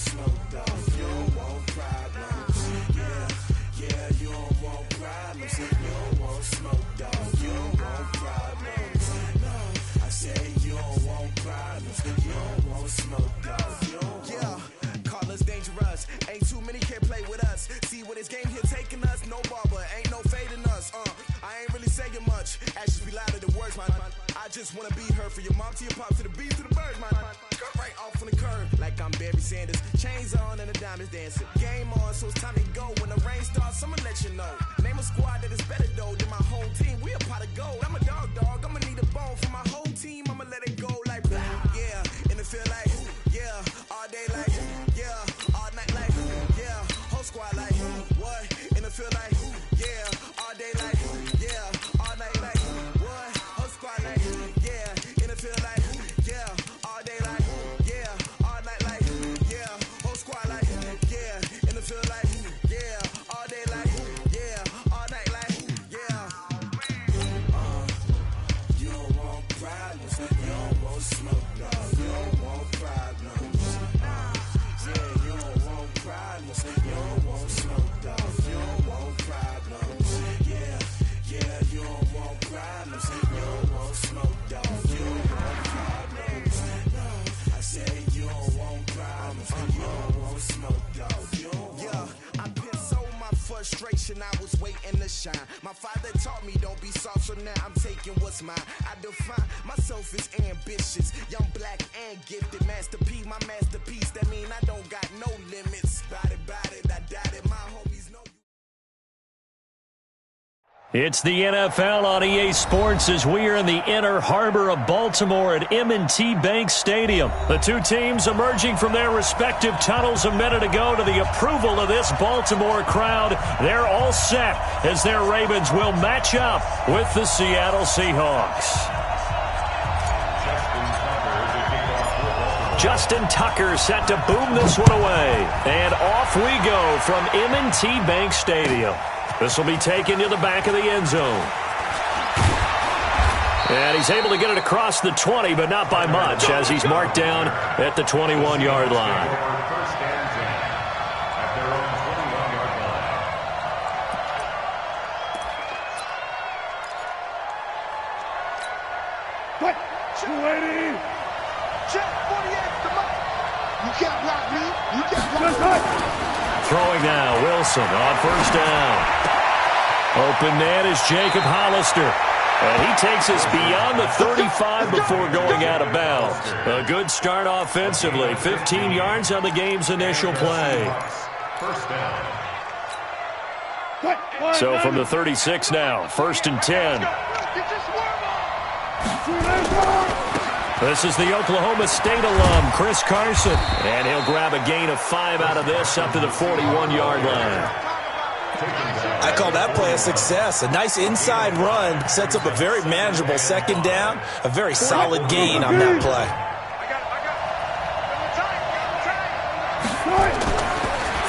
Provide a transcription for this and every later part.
smoke though. You don't want problems. Yeah, you don't want problems. You don't want smoke though. You don't want problems. No, I say you don't want problems. You don't want smoke though. You don't want. Call us dangerous. Ain't too many can play with us. See where this game here taking us. No barber, ain't no fading us. I ain't really saying much. Actions be louder than words, man. I just wanna be heard for your mom to your pop to the bees to the birds, man. Cut right off on the curb like I'm Barry Sanders. Chains on and the diamonds dancing. Game on, so it's time to go. When the rain starts, I'ma let you know. Name a squad that is better though than my whole team. We a pot of gold. I'm a dog. I'ma need a bone for my whole team. I'ma let it go like blah. Yeah, and it feel like yeah, all day like yeah, all night like yeah, whole squad like what? And it feel like yeah, all day like yeah, all night like what? Whole squad like yeah, and it feel like yeah, all day like yeah, all night like yeah, whole squad like yeah, and it feel like yeah, all day like yeah, all night like yeah. You don't want problems, you don't want smoke, dog. You don't want problems. Yeah, you don't want problems, you don't want smoke, dog. You don't want problems. Yeah, you don't want problems, you don't want smoke, dog. You don't want problems. No, I say you don't want problems, you don't want smoke, dog. You don't want. I've been so my frustration, I was waiting to shine. My father taught me don't be soft, so now I'm taking what's mine. I define myself as ambitious, young, black, and gifted. Master P, my masterpiece. That mean I don't got no limits. Bout it, I doubt it. My homies know you. It's the NFL on EA Sports as we are in the inner harbor of Baltimore at M&T Bank Stadium. The two teams emerging from their respective tunnels a minute ago to the approval of this Baltimore crowd. They're all set as their Ravens will match up with the Seattle Seahawks. Justin Tucker set to boom this one away. And off we go from M&T Bank Stadium. This will be taken to the back of the end zone. And he's able to get it across the 20, but not by much, as he's marked down at the 21-yard line. What? 280. Check 48. Come on. You can't block me. You can't block me. Throwing now, Wilson on first down. Open man is Jacob Hollister. And he takes us beyond the 35 before going out of bounds. A good start offensively. 15 yards on the game's initial play. First down. So from the 36 now, 1st and 10. This is the Oklahoma State alum, Chris Carson. And he'll grab a gain of 5 out of this up to the 41-yard line. I call that play a success. A nice inside run sets up a very manageable second down. A very solid gain on that play.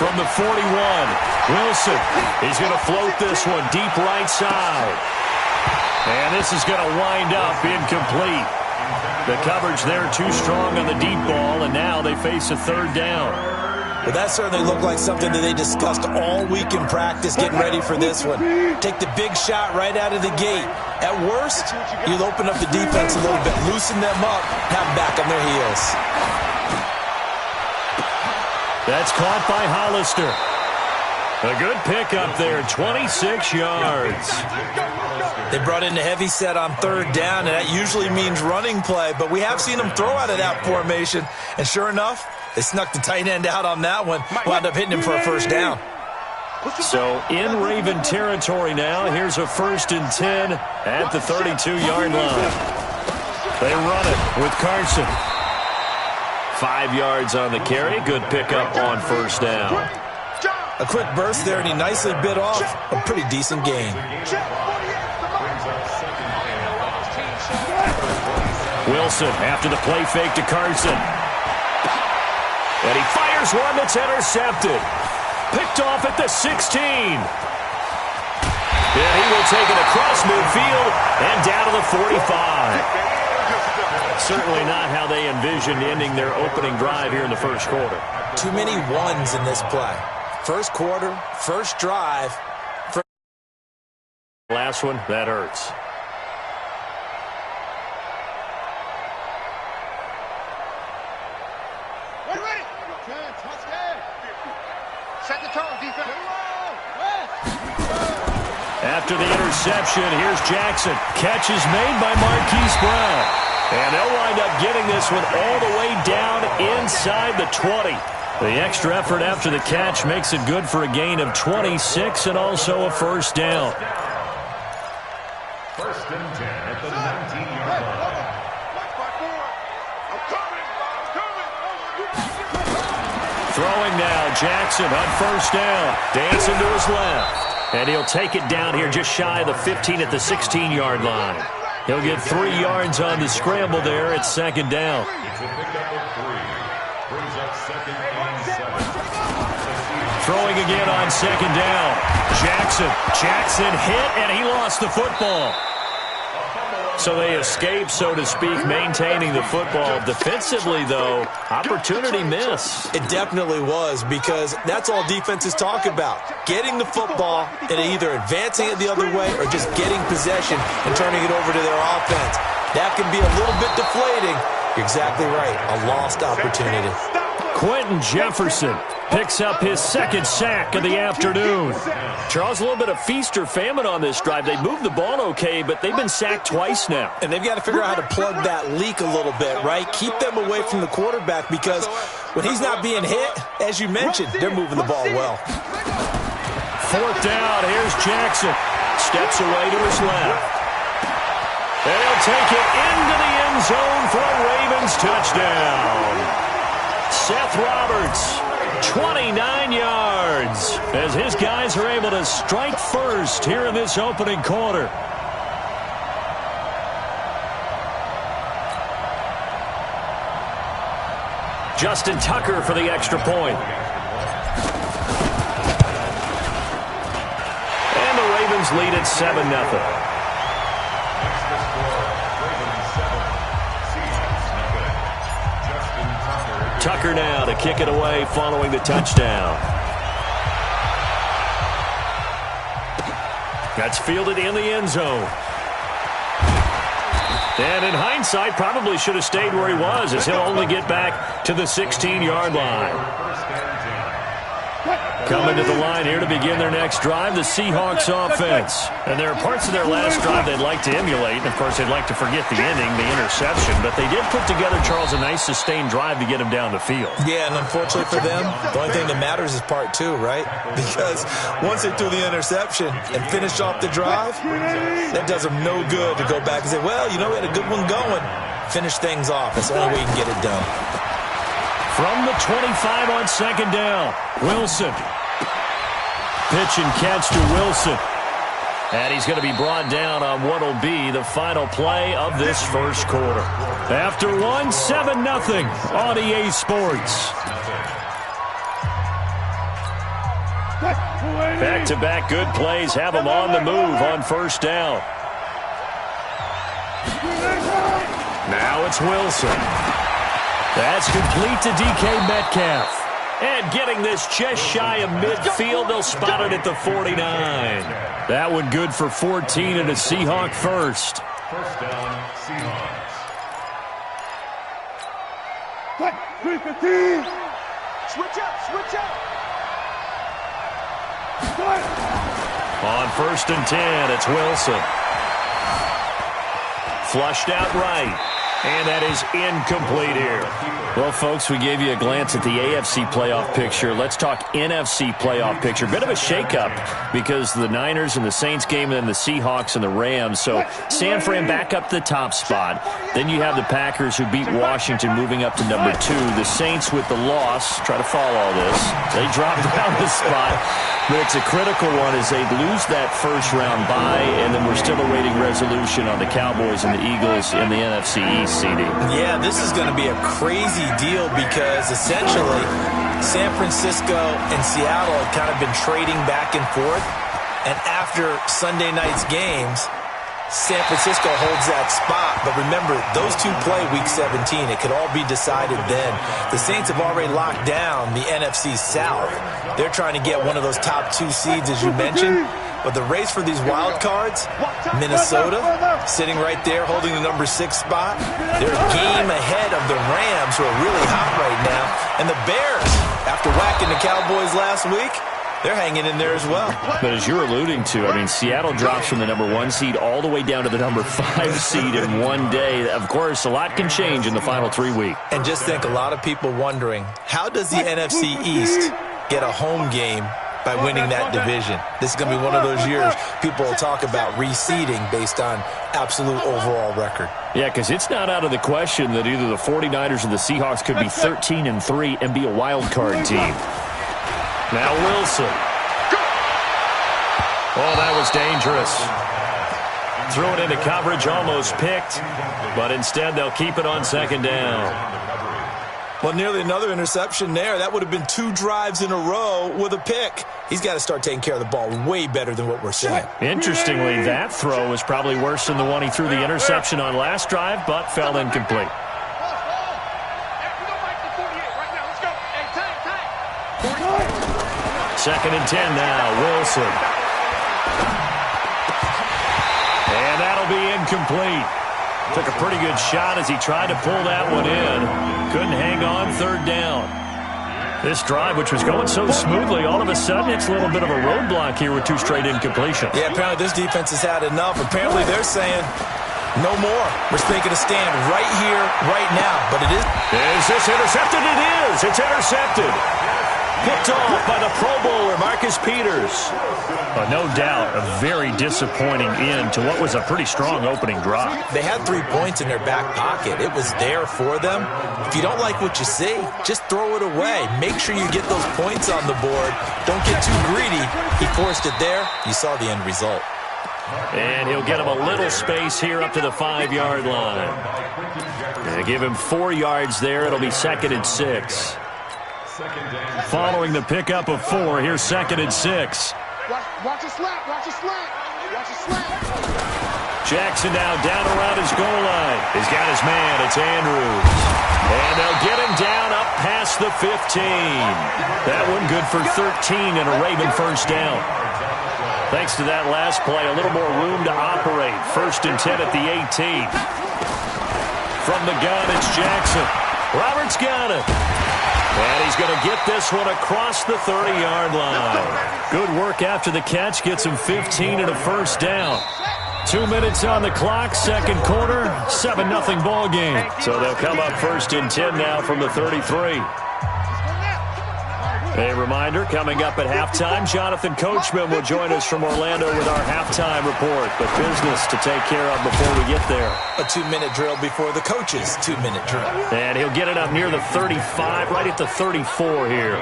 From the 41, Wilson. He's going to float this one deep right side. And this is going to wind up incomplete. The coverage there too strong on the deep ball, and now they face a third down. Well, that certainly looked like something that they discussed all week in practice, getting ready for this one. Take the big shot right out of the gate. At worst, you'll open up the defense a little bit, loosen them up, have them back on their heels. That's caught by Hollister. A good pickup there, 26 yards. They brought in a heavy set on third down, and that usually means running play, but we have seen them throw out of that formation, and sure enough, they snuck the tight end out on that one, wound up hitting him for a first down. So in Raven territory now, here's a 1st and 10 at the 32-yard line. They run it with Carson. 5 yards on the carry, good pickup on first down. A quick burst there, and he nicely bit off a pretty decent gain. Wilson after the play fake to Carson. And he fires one that's intercepted. Picked off at the 16. Yeah, he will take it across midfield and down to the 45. Certainly not how they envisioned ending their opening drive here in the first quarter. Too many ones in this play. First quarter, first drive. Last one, that hurts. Ready. Set the tone, defense. After the interception, here's Jackson. Catch is made by Marquise Brown. And they'll wind up getting this one all the way down inside the 20. The extra effort after the catch makes it good for a gain of 26 and also a first down. First and 10 at the 19-yard line. Throwing now, Jackson on first down. Dancing to his left. And he'll take it down here just shy of the 15 at the 16-yard line. He'll get 3 yards on the scramble there at second down. It's a pickup of 3. Brings up second and 7. Throwing again on second down. Jackson hit, and he lost the football. So they escape, so to speak, maintaining the football. Defensively, though, opportunity miss. It definitely was, because that's all defenses talk about. Getting the football and either advancing it the other way or just getting possession and turning it over to their offense. That can be a little bit deflating. You're exactly right. A lost opportunity. Quentin Jefferson picks up his second sack of the afternoon. Charles, a little bit of feast or famine on this drive. They moved the ball okay, but they've been sacked twice now. And they've got to figure out how to plug that leak a little bit, right? Keep them away from the quarterback, because when he's not being hit, as you mentioned, they're moving the ball well. Fourth down, here's Jackson. Steps away to his left. They'll take it into the end zone for a Ravens touchdown. Seth Roberts, 29 yards, as his guys are able to strike first here in this opening quarter. Justin Tucker for the extra point. And the Ravens lead at 7-0. Tucker now to kick it away following the touchdown. That's fielded in the end zone. And in hindsight, probably should have stayed where he was, as he'll only get back to the 16-yard line. Coming to the line here to begin their next drive, the Seahawks offense. And there are parts of their last drive they'd like to emulate. And, of course, they'd like to forget the ending, the interception. But they did put together, Charles, a nice sustained drive to get him down the field. Yeah, and unfortunately for them, the only thing that matters is part 2, right? Because once they threw the interception and finished off the drive, that does them no good to go back and say, well, you know, we had a good one going. Finish things off. That's the only way you can get it done. From the 25 on second down, Wilson. Pitch and catch to Wilson. And he's going to be brought down on what will be the final play of this first quarter. After 7-0 on EA Sports. Back-to-back good plays have them on the move on first down. Now it's Wilson. That's complete to DK Metcalf. And getting this just shy of midfield, they'll spot it at the 49. That one good for 14 and a Seahawk first. First down, Seahawks. Switch up. On first and 10, it's Wilson. Flushed out right. And that is incomplete here. Well, folks, we gave you a glance at the AFC playoff picture. Let's talk NFC playoff picture. Bit of a shakeup because the Niners and the Saints game and then the Seahawks and the Rams. So San Fran back up to the top spot. Then you have the Packers who beat Washington moving up to number 2. The Saints with the loss. Try to follow all this. They dropped down the spot. But it's a critical one as they lose that first-round bye, and then we're still awaiting resolution on the Cowboys and the Eagles in the NFC East, CD. Yeah, this is going to be a crazy deal because essentially San Francisco and Seattle have kind of been trading back and forth. And after Sunday night's games, San Francisco holds that spot, but remember, those two play Week 17. It could all be decided then. The Saints have already locked down the NFC South. They're trying to get one of those top 2 seeds, as you mentioned. But the race for these wild cards, Minnesota sitting right there holding the number 6 spot. They're a game ahead of the Rams, who are really hot right now. And the Bears, after whacking the Cowboys last week, they're hanging in there as well. But as you're alluding to, I mean, Seattle drops from the number 1 seed all the way down to the number 5 seed in one day. Of course, a lot can change in the final 3 weeks. And just think, a lot of people wondering, how does the NFC East get a home game by winning that division? This is going to be one of those years people will talk about reseeding based on absolute overall record. Yeah, because it's not out of the question that either the 49ers or the Seahawks could be 13-3 and be a wild card team. Now Wilson. Oh, that was dangerous. Threw it into coverage, almost picked, but instead they'll keep it on second down. Well, nearly another interception there. That would have been 2 drives in a row with a pick. He's got to start taking care of the ball way better than what we're seeing. Interestingly, that throw was probably worse than the one he threw the interception on last drive, but fell incomplete. Second and 10 now, Wilson. And that'll be incomplete. Took a pretty good shot as he tried to pull that one in. Couldn't hang on, third down. This drive, which was going so smoothly, all of a sudden it's a little bit of a roadblock here with 2 straight incompletions. Yeah, apparently this defense has had enough. Apparently they're saying, no more. We're taking a stand right here, right now. But it is. Is this intercepted? It is. It's intercepted. Picked off by the Pro Bowler, Marcus Peters. No doubt a very disappointing end to what was a pretty strong opening drive. They had 3 points in their back pocket. It was there for them. If you don't like what you see, just throw it away. Make sure you get those points on the board. Don't get too greedy. He forced it there. You saw the end result. And he'll get him a little space here up to the 5-yard line. And give him 4 yards there. It'll be second and 6. Following the pickup of 4, here's second and 6. Watch a slap, watch a slap, watch a slap. Jackson now down around his goal line. He's got his man, it's Andrews. And they'll get him down up past the 15. That one good for 13 and a Raven first down. Thanks to that last play, a little more room to operate. First and 10 at the 18. From the gun, it's Jackson. Roberts got it. And he's going to get this one across the 30-yard line. Good work after the catch. Gets him 15 and a first down. 2 minutes on the clock, second quarter, 7-0 ball game. So they'll come up first and 10 now from the 33. A reminder, coming up at halftime, Jonathan Coachman will join us from Orlando with our halftime report. But business to take care of before we get there. A 2-minute drill before the coach's 2-minute drill. And he'll get it up near the 35, right at the 34 here.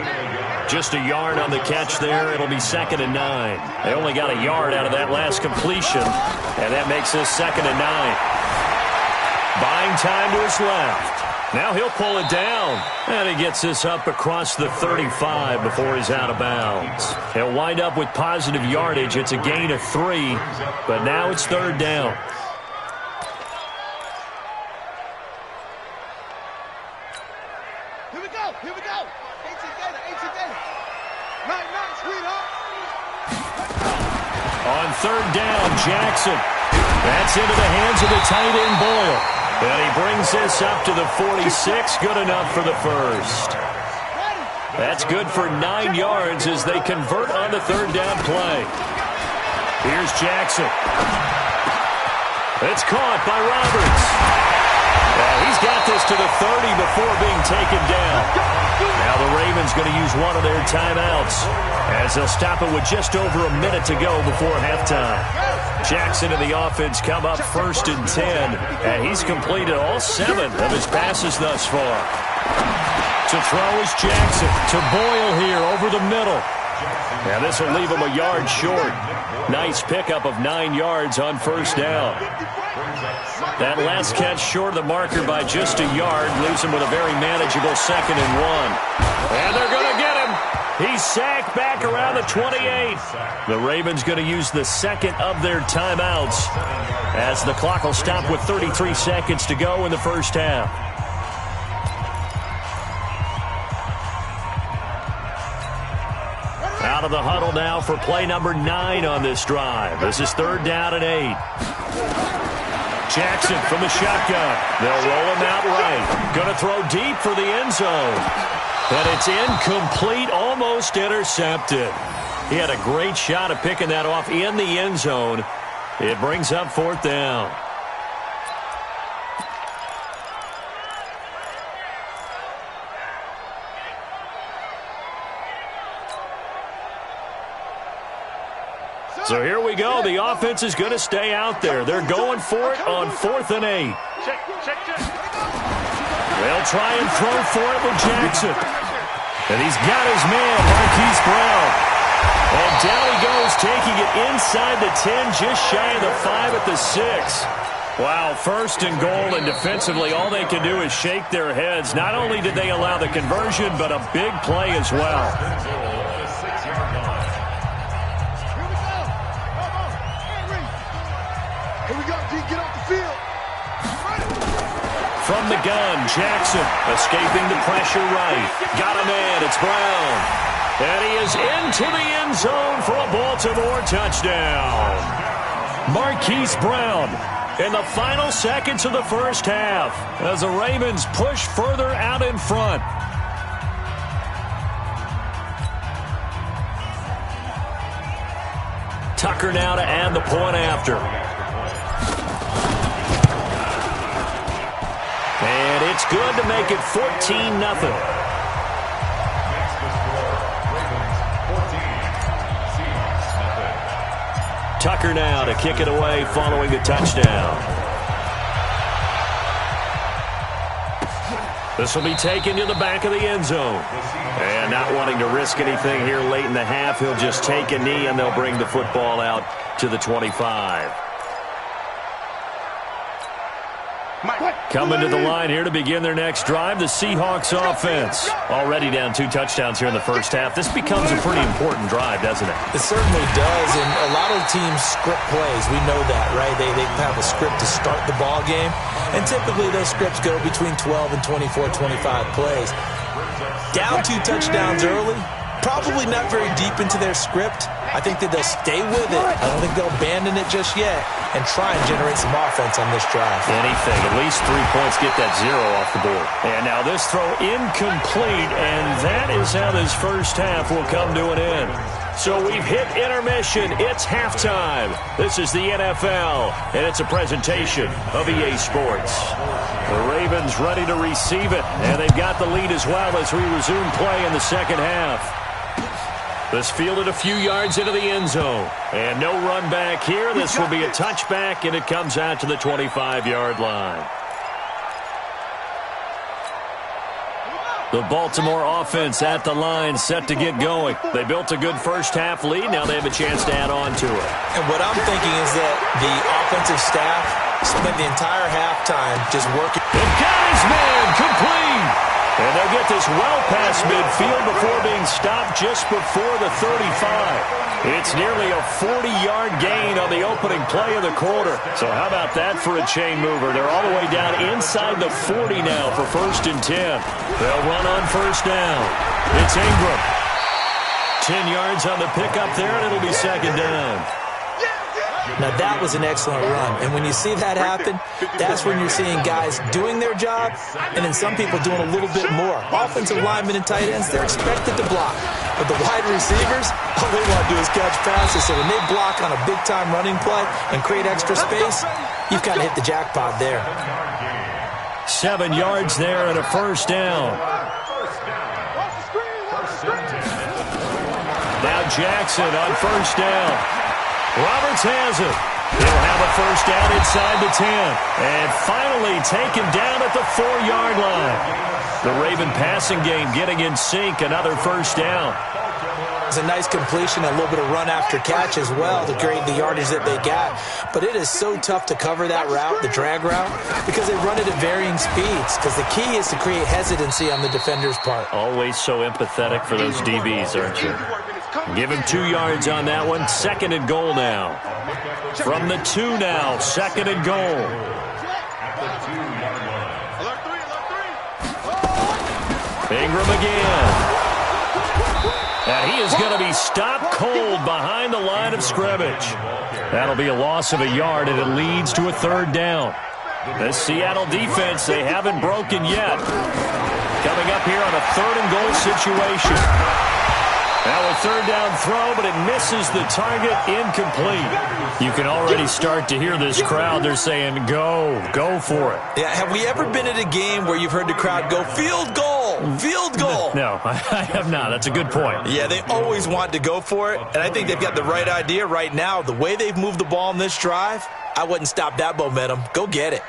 Just a yard on the catch there. It'll be second and 9. They only got a yard out of that last completion, and that makes this second and 9. Buying time to his left. Now he'll pull it down, and he gets this up across the 35 before he's out of bounds. He'll wind up with positive yardage. It's a gain of 3, but now it's third down. Here we go, here we go. 18 data. Nice, sweetheart. On third down, Jackson. That's into the hands of the tight end, Boyle. And he brings this up to the 46. Good enough for the first. That's good for 9 yards as they convert on the third down play. Here's Jackson. It's caught by Roberts. He's got this to the 30 before being taken down. Now the Ravens going to use one of their timeouts as they'll stop it with just over a minute to go before halftime. Jackson and the offense come up first and 10, and he's completed all 7 of his passes thus far. To throw is Jackson. To Boyle here over the middle. Now this will leave him a yard short. Nice pickup of 9 yards on first down. That last catch short of the marker by just a yard leaves him with a very manageable second and 1. And they're going to get him. He's sacked back around the 28. The Ravens going to use the second of their timeouts as the clock will stop with 33 seconds to go in the first half. Out of the huddle now for play number 9 on this drive. This is 3rd down and 8. Jackson from the shotgun. They'll roll him out right. Going to throw deep for the end zone. And it's incomplete, almost intercepted. He had a great shot at picking that off in the end zone. It brings up 4th down. So here we go. The offense is going to stay out there. They're going for it on 4th and 8. They'll try and throw for it with Jackson. And he's got his man, Marquise Brown. And down he goes, taking it inside the 10, just shy of the 5 at the 6. Wow, 1st and goal, and defensively all they can do is shake their heads. Not only did they allow the conversion, but a big play as well. Here we go, D, get off the field. From the gun, Jackson escaping the pressure right. Got a man, it's Brown. And he is into the end zone for a Baltimore touchdown. Marquise Brown in the final seconds of the first half as the Ravens push further out in front. Tucker now to add the point after. And it's good to make it 14-0. Tucker now to kick it away following the touchdown. This will be taken to the back of the end zone. And not wanting to risk anything here late in the half, he'll just take a knee and they'll bring the football out to the 25. Coming to the line here to begin their next drive, the Seahawks offense. Already down 2 touchdowns here in the first half. This becomes a pretty important drive, doesn't it? It certainly does, and a lot of teams script plays. We know that, right? They have a script to start the ball game, and typically those scripts go between 12 and 24, 25 plays. Down 2 touchdowns early, probably not very deep into their script. I think that they'll stay with it. I don't think they'll abandon it just yet and try and generate some offense on this drive. Anything. At least 3 points, get that 0 off the board. And now this throw incomplete, and that is how this first half will come to an end. So we've hit intermission. It's halftime. This is the NFL, and it's a presentation of EA Sports. The Ravens ready to receive it, and they've got the lead as well as we resume play in the second half. This fielded a few yards into the end zone. And no run back here. This will be a touchback, and it comes out to the 25-yard line. The Baltimore offense at the line, set to get going. They built a good first-half lead. Now they have a chance to add on to it. And what I'm thinking is that the offensive staff spent the entire halftime just working. They've got his man complete. And they'll get this well past midfield before being stopped just before the 35. It's nearly a 40-yard gain on the opening play of the quarter. So how about that for a chain mover? They're all the way down inside the 40 now for 1st and 10. They'll run on 1st down. It's Ingram. 10 yards on the pickup there, and it'll be 2nd down. Now, that was an excellent run. And when you see that happen, that's when you're seeing guys doing their job and then some people doing a little bit more. Offensive linemen and tight ends, they're expected to block. But the wide receivers, all they want to do is catch passes. So when they block on a big-time running play and create extra space, you've kind of hit the jackpot there. 7 yards there and a 1st down. Now Jackson on 1st down. Roberts has it. He'll have a 1st down inside the 10. And finally taken down at the 4-yard line. The Raven passing game getting in sync. Another 1st down. It's a nice completion, a little bit of run after catch as well to create the yardage that they got. But it is so tough to cover that route, the drag route, because they run it at varying speeds. Because the key is to create hesitancy on the defender's part. Always so empathetic for those DBs, aren't you? Give him 2 yards on that one. 2nd and goal now. From the 2 now, 2nd and goal. Ingram again. And he is going to be stopped cold behind the line of scrimmage. That'll be a loss of a yard, and it leads to a 3rd down. The Seattle defense, they haven't broken yet. Coming up here on a 3rd and goal situation. Now a 3rd down throw, but it misses the target, incomplete. You can already start to hear this crowd. They're saying, go for it. Yeah, have we ever been at a game where you've heard the crowd go, field goal, field goal? No, I have not. That's a good point. Yeah, they always want to go for it, and I think they've got the right idea right now. The way they've moved the ball in this drive, I wouldn't stop that momentum. Go get it.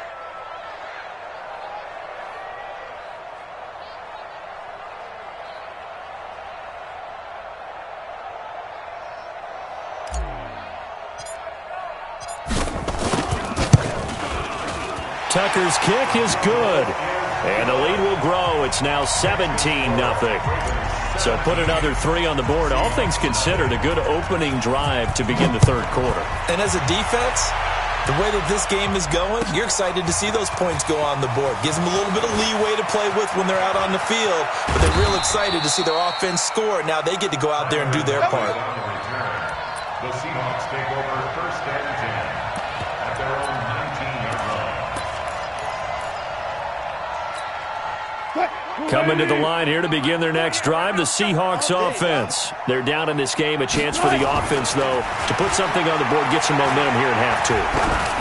Tucker's kick is good. And the lead will grow. It's now 17-0. So put another 3 on the board. All things considered, a good opening drive to begin the 3rd quarter. And as a defense, the way that this game is going, you're excited to see those points go on the board. Gives them a little bit of leeway to play with when they're out on the field. But they're real excited to see their offense score. Now they get to go out there and do their part. The Seahawks take over 1st and 10 at their own 19-yard line. Coming to the line here to begin their next drive, the Seahawks offense. They're down in this game. A chance for the offense, though, to put something on the board, get some momentum here in half 2.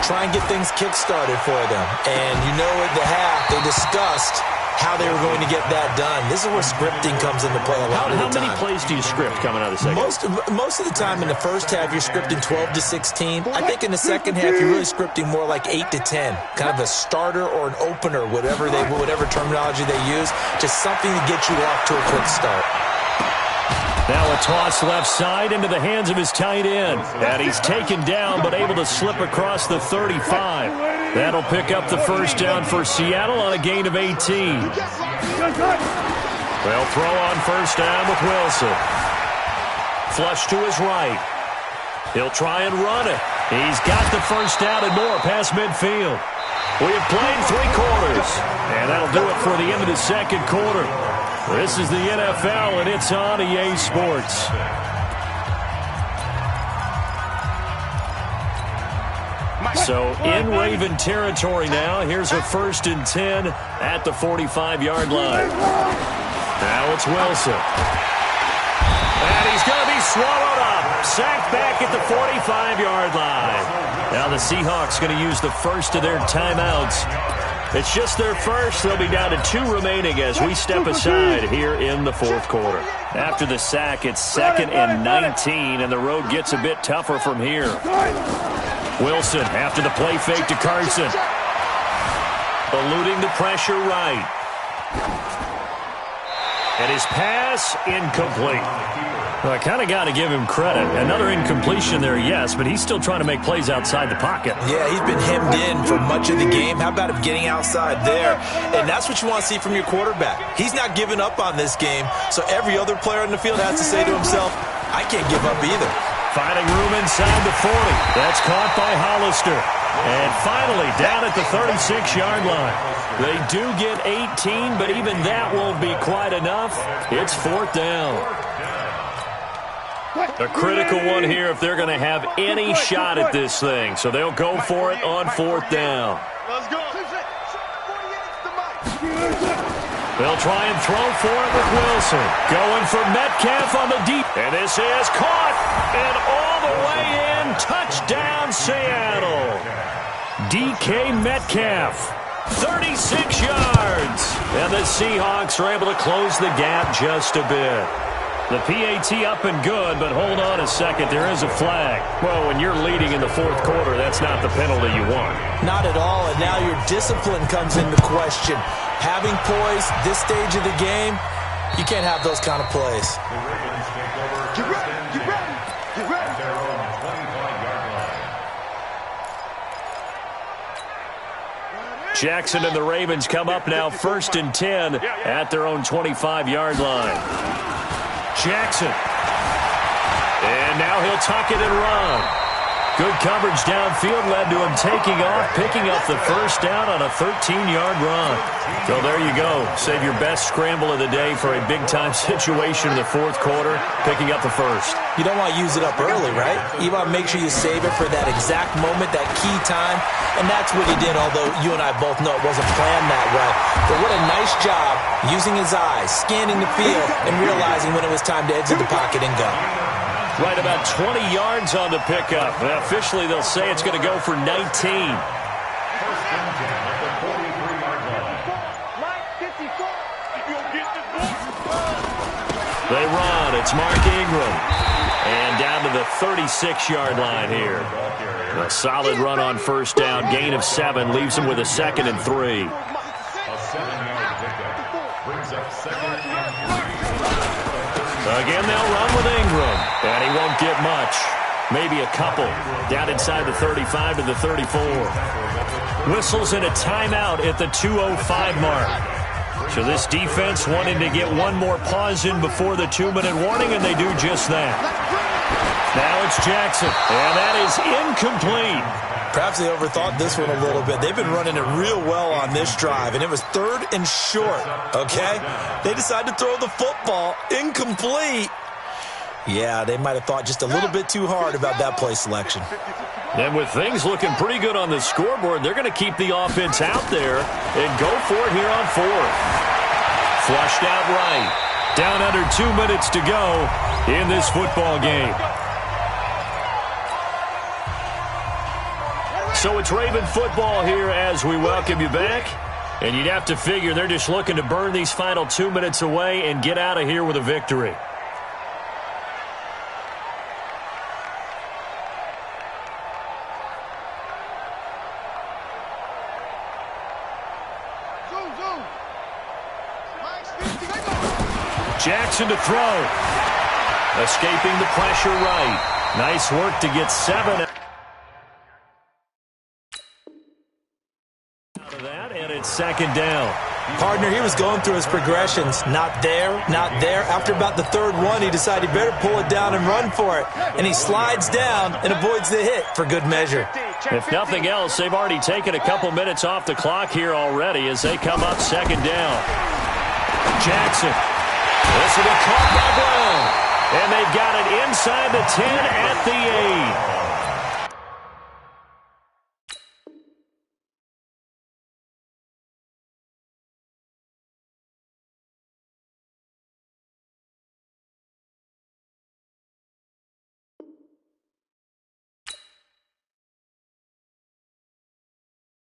Try and get things kick-started for them. And you know at the half, they discussed how they were going to get that done. This is where scripting comes into play a lot of the time. How many plays do you script coming out of the second? Most of the time in the first half, you're scripting 12 to 16. I think in the second half, you're really scripting more like 8 to 10. Kind of a starter or an opener, whatever terminology they use. Just something to get you off to a quick start. Now a toss left side into the hands of his tight end. And he's taken down but able to slip across the 35. That'll pick up the 1st down for Seattle on a gain of 18. They'll throw on 1st down with Wilson. Flush to his right. He'll try and run it. He's got the 1st down and more past midfield. We have played 3 quarters. And that'll do it for the end of the 2nd quarter. This is the NFL, and it's on EA Sports. So in Raven territory now. Here's a 1st and 10 at the 45-yard line. Now it's Wilson. And he's going to be swallowed up. Sacked back at the 45-yard line. Now the Seahawks going to use the first of their timeouts. It's just their first. They'll be down to 2 remaining as we step aside here in the 4th quarter. After the sack, it's 2nd and 19, and the road gets a bit tougher from here. Wilson after the play fake to Carson. Eluding the pressure right. And his pass incomplete. Well, I kind of got to give him credit. Another incompletion there, yes, but he's still trying to make plays outside the pocket. Yeah, he's been hemmed in for much of the game. How about him getting outside there? And that's what you want to see from your quarterback. He's not giving up on this game, so every other player on the field has to say to himself, I can't give up either. Finding room inside the 40. That's caught by Hollister. And finally, down at the 36-yard line. They do get 18, but even that won't be quite enough. It's 4th down. A critical one here if they're going to have any shot at this thing. So they'll go for it on 4th down. Let's go. They'll try and throw for it with Wilson. Going for Metcalf on the deep. And this is caught. And all the way in. Touchdown, Seattle. DK Metcalf. 36 yards. And the Seahawks are able to close the gap just a bit. The PAT up and good, but hold on a second. There is a flag. Well, when you're leading in the 4th quarter, that's not the penalty you want. Not at all, and now your discipline comes into question. Having poise this stage of the game, you can't have those kind of plays. The Ravens take over Jackson and the Ravens come up now 1st and 10 at their own 25-yard line. Jackson. And now he'll tuck it and run. Good coverage downfield led to him taking off, picking up the first down on a 13-yard run. So there you go. Save your best scramble of the day for a big-time situation in the fourth quarter, picking up the first. You don't want to use it up early, right? You want to make sure you save it for that exact moment, that key time. And that's what he did, although you and I both know it wasn't planned that way. But what a nice job using his eyes, scanning the field, and realizing when it was time to exit the pocket and go. Right about 20 yards on the pickup. Officially, they'll say it's going to go for 19. First and 10 at the 43-yard line. They run. It's Mark Ingram. And down to the 36-yard line here. A solid run on first down. Gain of 7. Leaves him with a 2nd and 3. A 7-yard pickup brings up 2nd and 3. Again, they'll run with Ingram. And he won't get much. Maybe a couple. Down inside the 35 to the 34. Whistles and a timeout at the 2:05 mark. So this defense wanting to get one more pause in before the 2-minute warning, and they do just that. Now it's Jackson. And that is incomplete. Perhaps they overthought this one a little bit. They've been running it real well on this drive, and it was 3rd and short, okay? They decided to throw the football incomplete. Yeah, they might have thought just a little bit too hard about that play selection. And with things looking pretty good on the scoreboard, they're going to keep the offense out there and go for it here on 4th. Flushed out right. Down under 2 minutes to go in this football game. So it's Raven football here as we welcome you back. And you'd have to figure they're just looking to burn these final 2 minutes away and get out of here with a victory. Jackson to throw. Escaping the pressure right. Nice work to get 7 out of that, and it's 2nd down. Partner, he was going through his progressions. Not there, not there. After about the 3rd one, he decided he better pull it down and run for it. And he slides down and avoids the hit for good measure. If nothing else, they've already taken a couple minutes off the clock here already as they come up 2nd down. Jackson. This will be caught by Brown. And they've got it inside the 10 at the 8.